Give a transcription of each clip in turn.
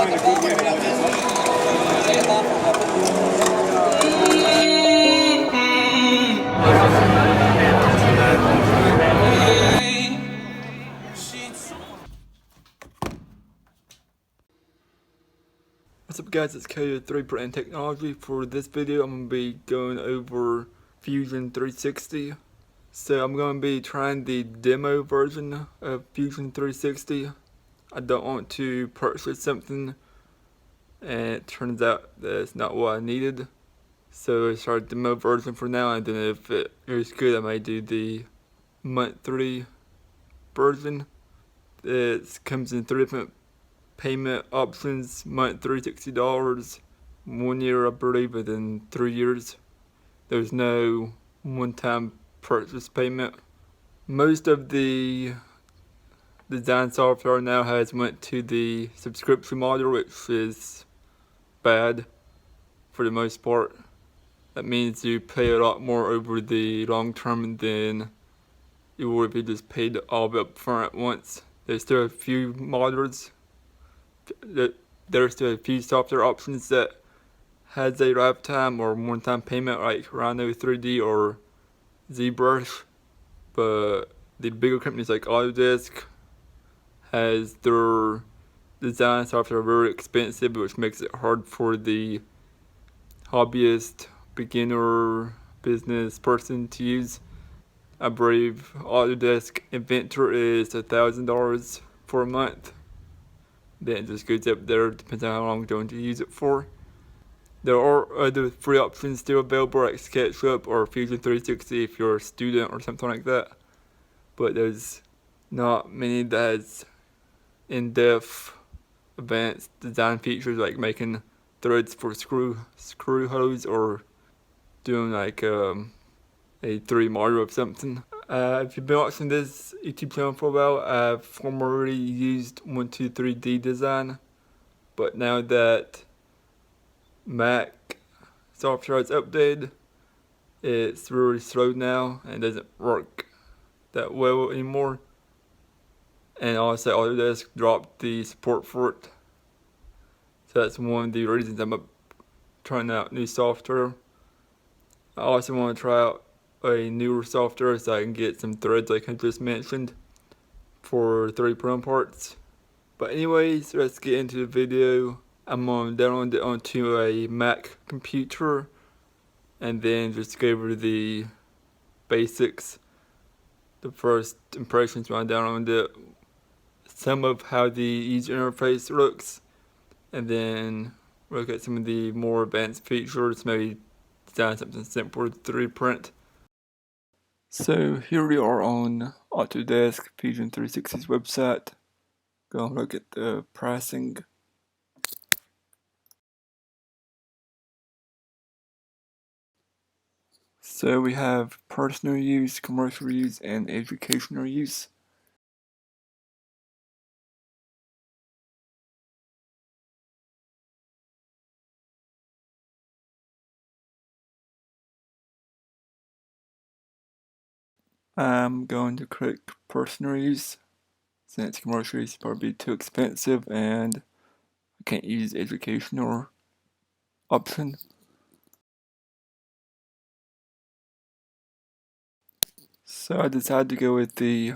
What's up guys, it's K 3 Technology. For this video I'm going to be going over Fusion 360. So I'm going to be trying the demo version of Fusion 360. I don't want to purchase something and it turns out that it's not what I needed. So I started the demo version for now, and then if it is good I may do the monthly version. It comes in 3 different payment options: month $360, 1 year I believe, and then 3 years. There's no one-time purchase payment. Most of the design software now has went to the subscription model, which is bad for the most part. That means you pay a lot more over the long term than you would if you just paid all up front at once. There's still a few models there's still a few software options that has a lifetime or one-time payment, like Rhino 3D or ZBrush, but the bigger companies like Autodesk has their design software very expensive, which makes it hard for the hobbyist, beginner, business person to use. I believe Autodesk Inventor is $1,000 for a month. Then it just goes up there, depends on how long you want to use it for. There are other free options still available, like SketchUp or Fusion 360 if you're a student or something like that. But there's not many that has in-depth advanced design features, like making threads for screw holes or doing like a 3D model of something. If you've been watching this YouTube channel for a while, I've formerly used 123D design, but now that Mac software is updated, it's really slow now and doesn't work that well anymore. And also Autodesk dropped the support for it, so that's one of the reasons I'm trying out new software. I also want to try out a newer software so I can get some threads like I just mentioned for 3D printing parts. But anyways, let's get into the video. I'm going to download it onto a Mac computer and then just go over the basics. The first impressions when I download it, some of how the user interface looks, and then look at some of the more advanced features, maybe design something simple to 3D print. So here we are on Autodesk Fusion 360's website. Go and look at the pricing. So we have personal use, commercial use, and educational use. I'm going to click personal use, since commercial use is probably too expensive and I can't use educational option. So I decided to go with the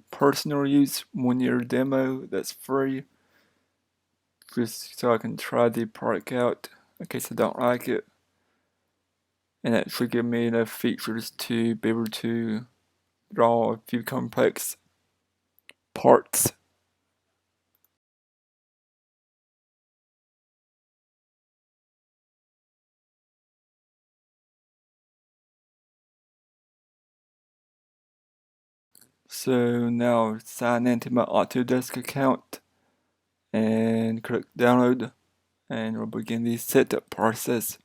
personal use 1 year demo that's free, just so I can try the product out in case I don't like it. And that should give me enough features to be able to draw a few complex parts. So now sign into my Autodesk account and click download, and we'll begin the setup process.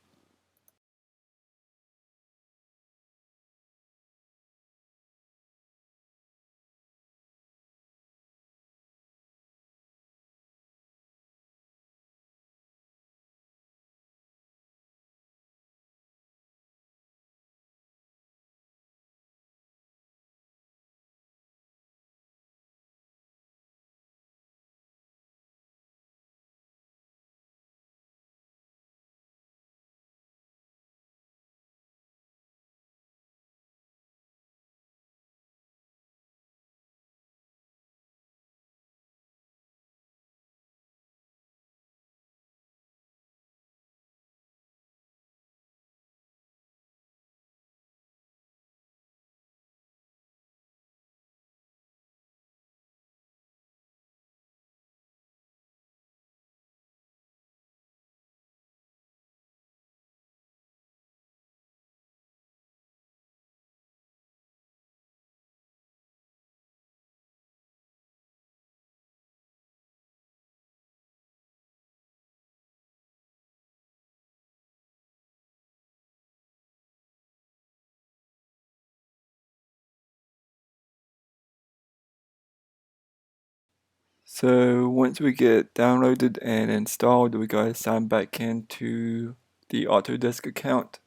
So once we get downloaded and installed, we gotta sign back into the Autodesk account.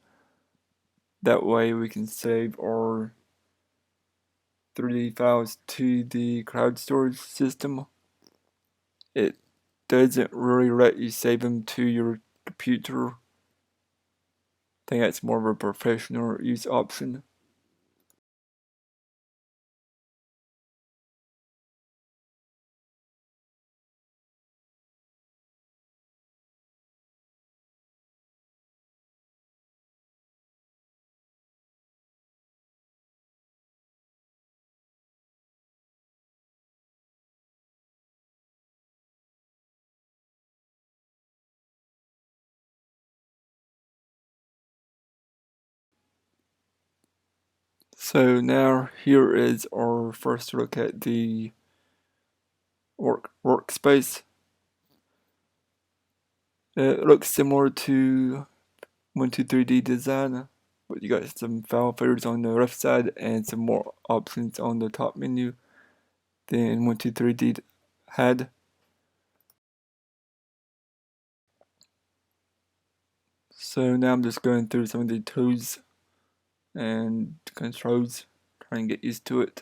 That way we can save our 3D files to the cloud storage system. It doesn't really let you save them to your computer. I think that's more of a professional use option. So now here is our first look at the workspace. It looks similar to 123D design, but you got some file folders on the left side and some more options on the top menu than 123D had. So now I'm just going through some of the tools and controls, trying to get used to it.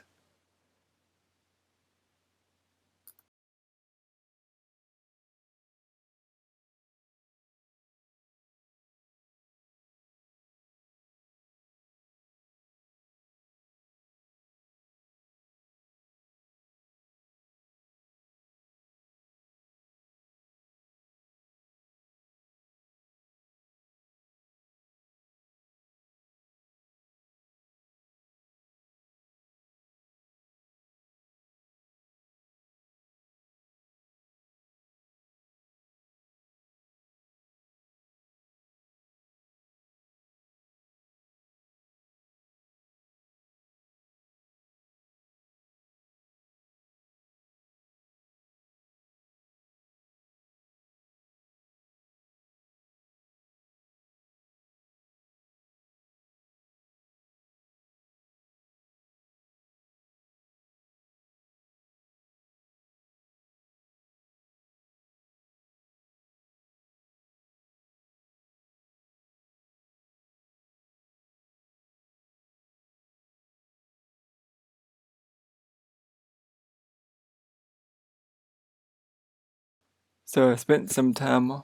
So I spent some time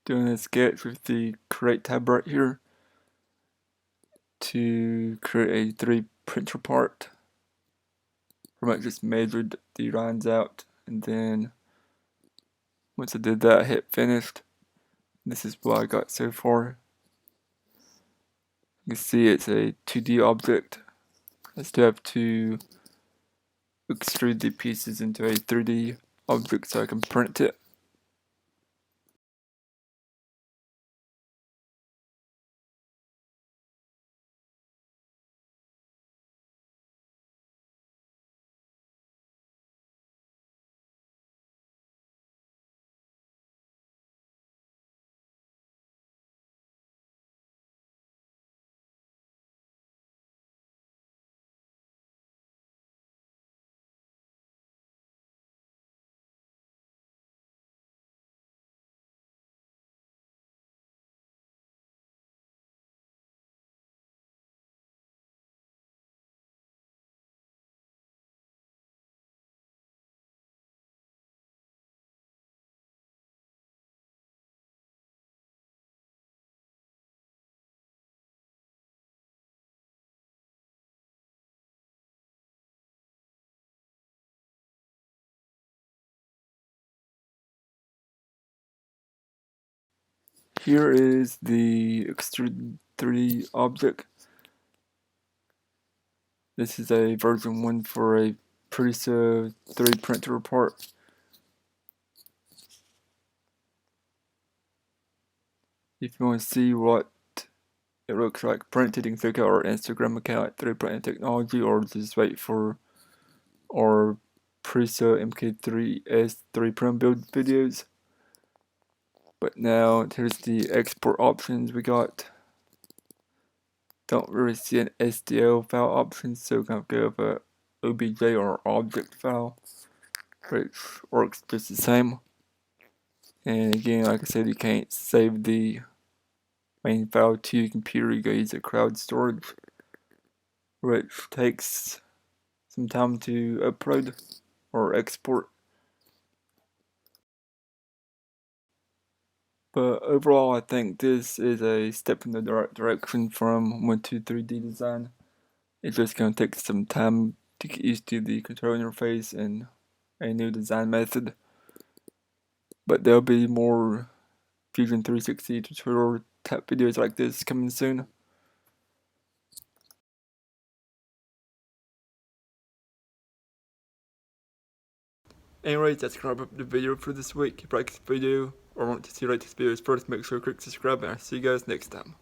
doing a sketch with the create tab right here to create a 3D printer part. Pretty much just measured the lines out, and then once I did that, I hit finished. This is what I got so far. You can see it's a 2D object. I still have to extrude the pieces into a 3D object so I can print it. Here is the extrude 3D object. This is a version 1 for a Prusa 3D printer part. If you want to see what it looks like printed, you can check out our Instagram account at 3D Printing Technology, or just wait for our Prusa MK3S 3D print build videos. But now here's the export options we got. Don't really see an STL file option, so we're gonna go with a OBJ or object file. which works just the same. And again, like I said, you can't save the main file to your computer. You gotta use the cloud storage, which takes some time to upload or export. But overall, I think this is a step in the right direction from 123D design. It's just going to take some time to get used to the control interface and a new design method. But there'll be more Fusion 360 tutorial type videos like this coming soon. Anyways, that's gonna wrap up the video for this week. If you like this video or want to see latest videos first, make sure to click subscribe and I'll see you guys next time.